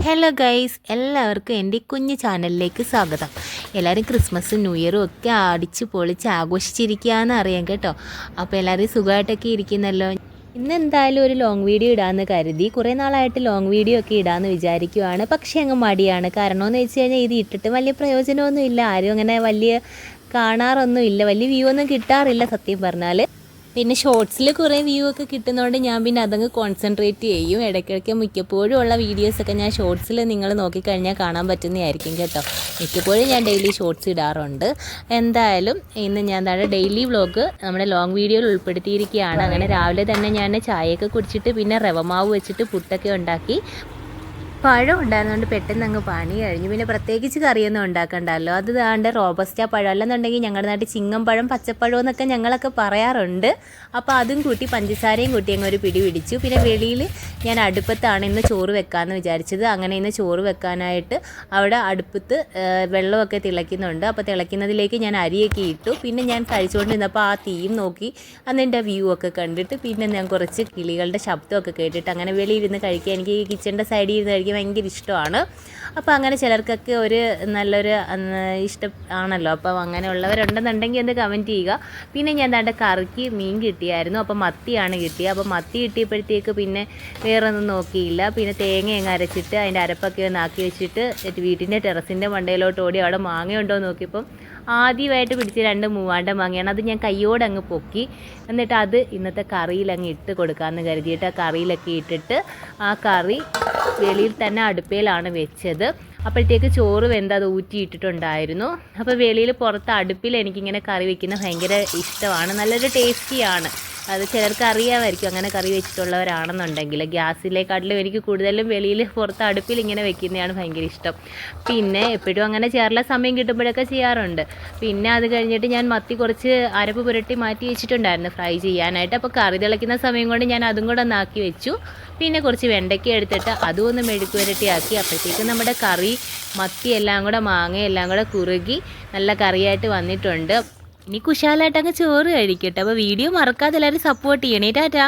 Hello guys, എല്ലാവർക്കും എൻ്റെ കുഞ്ഞു ചാനലിലേക്ക് സ്വാഗതം. എല്ലാവരും ക്രിസ്മസും ന്യൂ ഇയറും ഒക്കെ അടിച്ച് പൊളിച്ച് ആഘോഷിച്ചിരിക്കുകയെന്ന് അറിയാം കേട്ടോ. അപ്പോൾ എല്ലാവരും സുഖമായിട്ടൊക്കെ ഇരിക്കുന്നല്ലോ. ഇന്ന് എന്തായാലും ഒരു ലോങ് വീഡിയോ ഇടാമെന്ന് കരുതി. കുറേ നാളായിട്ട് ലോങ് വീഡിയോ ഒക്കെ ഇടാമെന്ന് വിചാരിക്കുവാണ്. പക്ഷേ അങ്ങ് മടിയാണ്. കാരണമെന്ന് വെച്ച് കഴിഞ്ഞാൽ ഇത് ഇട്ടിട്ട് വലിയ പ്രയോജനമൊന്നുമില്ല. ആരും അങ്ങനെ വലിയ കാണാറൊന്നുമില്ല, വലിയ വ്യൂ ഒന്നും കിട്ടാറില്ല സത്യം പറഞ്ഞാൽ. പിന്നെ ഷോർട്സിൽ കുറേ വ്യൂ ഒക്കെ കിട്ടുന്നതുകൊണ്ട് ഞാൻ പിന്നെ അതങ്ങ് കോൺസെൻട്രേറ്റ് ചെയ്യും. ഇടയ്ക്കിടയ്ക്ക് മിക്കപ്പോഴും ഉള്ള വീഡിയോസൊക്കെ ഞാൻ ഷോർട്സിൽ നിങ്ങൾ നോക്കിക്കഴിഞ്ഞാൽ കാണാൻ പറ്റുന്നതായിരിക്കും കേട്ടോ. മിക്കപ്പോഴും ഞാൻ ഡെയിലി ഷോർട്സ് ഇടാറുണ്ട്. എന്തായാലും ഇന്ന് ഞാൻ ഡെയിലി വ്ളോഗ് നമ്മുടെ ലോങ് വീഡിയോയിൽ ഉൾപ്പെടുത്തിയിരിക്കുകയാണ്. അങ്ങനെ രാവിലെ തന്നെ ഞാൻ ചായയൊക്കെ കുടിച്ചിട്ട് പിന്നെ റവമാവ് വെച്ചിട്ട് പുട്ടൊക്കെ ഉണ്ടാക്കി. പഴം ഉണ്ടായിരുന്നുകൊണ്ട് പെട്ടെന്ന് അങ്ങ് പണി കഴിഞ്ഞു. പിന്നെ പ്രത്യേകിച്ച് കറിയൊന്നും ഉണ്ടാക്കണ്ടല്ലോ. അത് താണ്ട് റോബസ്റ്റ പഴം, അല്ലെന്നുണ്ടെങ്കിൽ ഞങ്ങളുടെ നാട്ടിൽ ചിങ്ങം പഴം, പച്ചപ്പഴം എന്നൊക്കെ ഞങ്ങളൊക്കെ പറയാറുണ്ട്. അപ്പോൾ അതും കൂട്ടി പഞ്ചസാരയും കൂട്ടി അങ്ങ് ഒരു പിടി പിടിച്ചു. പിന്നെ വെളിയിൽ ഞാൻ അടുപ്പത്താണ് ഇന്ന് ചോറ് വെക്കാമെന്ന് വിചാരിച്ചത്. അങ്ങനെ ഇന്ന് ചോറ് വെക്കാനായിട്ട് അവിടെ അടുപ്പത്ത് വെള്ളമൊക്കെ തിളയ്ക്കുന്നുണ്ട്. അപ്പോൾ തിളയ്ക്കുന്നതിലേക്ക് ഞാൻ അരിയൊക്കെ ഇട്ടു. പിന്നെ ഞാൻ കഴിച്ചുകൊണ്ടിരുന്നപ്പോൾ ആ തീയും നോക്കി അതിൻ്റെ വ്യൂ ഒക്കെ കണ്ടിട്ട് പിന്നെ ഞാൻ കുറച്ച് കിളികളുടെ ശബ്ദമൊക്കെ കേട്ടിട്ട് അങ്ങനെ വെളിയിരുന്ന് കഴിക്കാൻ, എനിക്ക് ഈ കിച്ചൻ്റെ സൈഡിൽ ഇരുന്ന് കഴിക്കാൻ ഭയങ്കര ഇഷ്ടമാണ്. അപ്പോൾ അങ്ങനെ ചിലർക്കൊക്കെ ഒരു നല്ലൊരു ഇഷ്ടം ആണല്ലോ. അപ്പം അങ്ങനെയുള്ളവരുണ്ടെന്നുണ്ടെങ്കിൽ എന്ത് കമൻറ്റ് ചെയ്യുക. പിന്നെ ഞാൻ ദാണ്ട കറിക്ക് മീൻ കിട്ടിയായിരുന്നു. അപ്പോൾ മത്തിയാണ് കിട്ടിയത്. അപ്പോൾ മത്തി കിട്ടിയപ്പോഴത്തേക്ക് പിന്നെ വേറെ ഒന്നും നോക്കിയില്ല. പിന്നെ തേങ്ങ അങ്ങ് അരച്ചിട്ട് അതിൻ്റെ അരപ്പൊക്കെ ഒന്ന് ആക്കി വെച്ചിട്ട് വീട്ടിൻ്റെ ടെറസിൻ്റെ മണ്ടയിലോട്ട് ഓടി അവിടെ മാങ്ങയുണ്ടോ എന്ന് നോക്കിയപ്പം ആദ്യമായിട്ട് പിടിച്ച് 2 മൂവാണ്ട മാങ്ങയാണ്. അത് ഞാൻ കയ്യോടെ അങ്ങ് പൊക്കി. എന്നിട്ട് അത് ഇന്നത്തെ കറിയിൽ അങ്ങ് ഇട്ട് കൊടുക്കാമെന്ന് കരുതിയിട്ട് ആ കറിയിലൊക്കെ ഇട്ടിട്ട് ആ കറി വെളിയിൽ തന്നെ അടുപ്പയിലാണ് വെച്ചത്. അപ്പോഴത്തേക്ക് ചോറ് വെന്ത് അത് ഊറ്റിയിട്ടിട്ടുണ്ടായിരുന്നു. അപ്പോൾ വെളിയിൽ പുറത്ത് അടുപ്പിൽ എനിക്കിങ്ങനെ കറി വയ്ക്കുന്നത് ഭയങ്കര ഇഷ്ടമാണ്. നല്ലൊരു ടേസ്റ്റിയാണ്. അത് ചിലർക്ക് അറിയാമായിരിക്കും, അങ്ങനെ കറി വെച്ചിട്ടുള്ളവരാണെന്നുണ്ടെങ്കിൽ. ഗ്യാസിലേക്കാട്ടിലും എനിക്ക് കൂടുതലും വെളിയിൽ പുറത്ത് അടുപ്പിൽ ഇങ്ങനെ വെക്കുന്നതാണ് ഭയങ്കര ഇഷ്ടം. പിന്നെ എപ്പോഴും അങ്ങനെ ചെയ്യാറില്ല, സമയം കിട്ടുമ്പോഴൊക്കെ ചെയ്യാറുണ്ട്. പിന്നെ അത് കഴിഞ്ഞിട്ട് ഞാൻ മത്തി കുറച്ച് അരപ്പ് പുരട്ടി മാറ്റി വെച്ചിട്ടുണ്ടായിരുന്നു ഫ്രൈ ചെയ്യാനായിട്ട്. അപ്പോൾ കറി തിളയ്ക്കുന്ന സമയം കൊണ്ട് ഞാൻ അതും കൂടെ ഒന്നാക്കി വെച്ചു. പിന്നെ കുറച്ച് വെണ്ടയ്ക്ക എടുത്തിട്ട് അതും ഒന്ന് മെഴുക്ക് പുരട്ടിയാക്കി. അപ്പോഴത്തേക്കും നമ്മുടെ കറി മത്തി എല്ലാം കൂടെ മാങ്ങയെല്ലാം കൂടെ കുറുകി നല്ല കറിയായിട്ട് വന്നിട്ടുണ്ട്. ഇനി കുശാലായിട്ടങ്ങ് ചോറ് കഴിക്കട്ടെ. അപ്പോൾ വീഡിയോ മറക്കാതെ എല്ലാവരും സപ്പോർട്ട് ചെയ്യണേ. ടാറ്റാ.